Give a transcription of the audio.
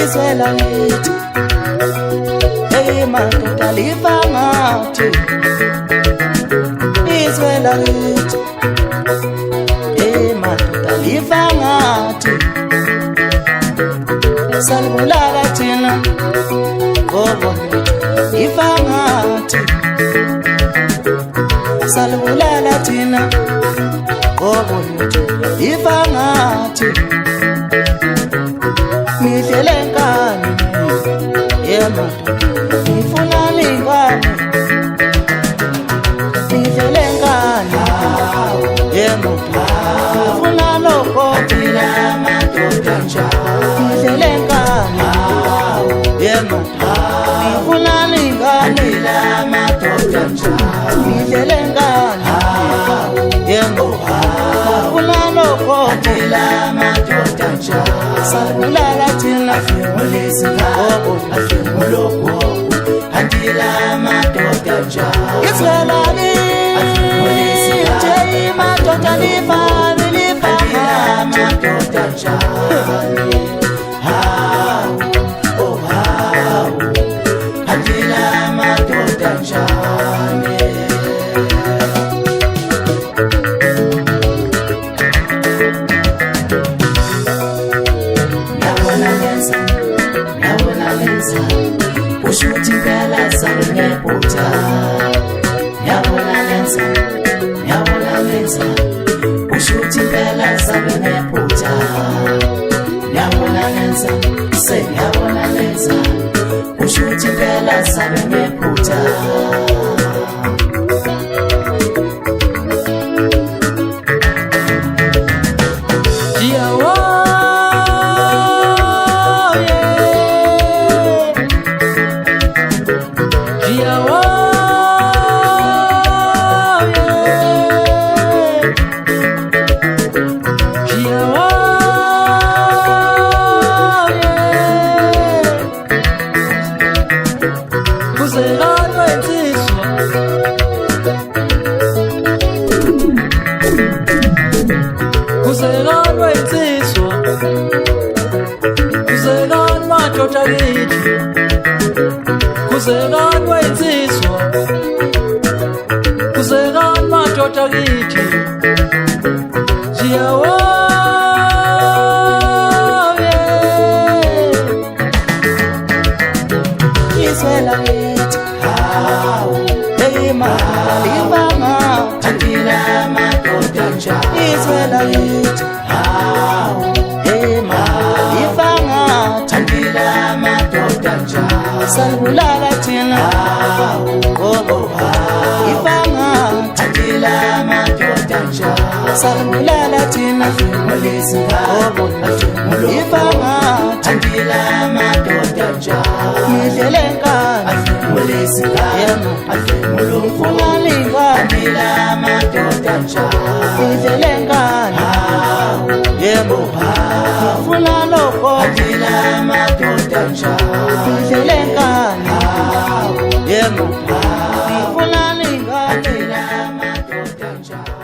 Izwela ngithi hey madoda lifa ngathi Izwela ngithi hey madoda lifa ngathi Salibulala thina ngoba lifa ngathi Salibulala thina ngoba lifa ngathi Nidlele ngani yemadoda ngifuna ningani Nidlele ngani yemadoda ngifuna lokhothela madoda njalo Nidlele ngani yemadoda ngifuna ningani la madoda njalo Nidlele ngani yemadoda ngifuna lokhothela madoda njalo Salibulala thina afimulisi ngabo afimuloko andila madoda njalo Izwela afimulisi ngabo madoda lifa andila madoda njalo andila madoda njalo Ushuti bela sabe puta Yabona lenza Ushuti bela sabe puta Yabona lenza Say yabona lenza Ushuti bela sabe puta Kuzekanwa insizwa Kuzekanwa madoda kithi Jiyawo Izwela ngithi hey madoda lifa ngathi andila madoda njalo Izwela ngithi hey madoda lifa ngathi andila madoda njalo Salibulala thina ngoba lifa ngathi andila madoda njalo Salibulala thina afimulisi ngabo lifa ngathi andila madoda njalo Nidlele ngani afimulisi ngabo ngifuna ningani andila madoda njalo Nidlele ngani ngifuna lokhothela madoda njalo Nidlele ngani ngifuna ningani andila madoda njalo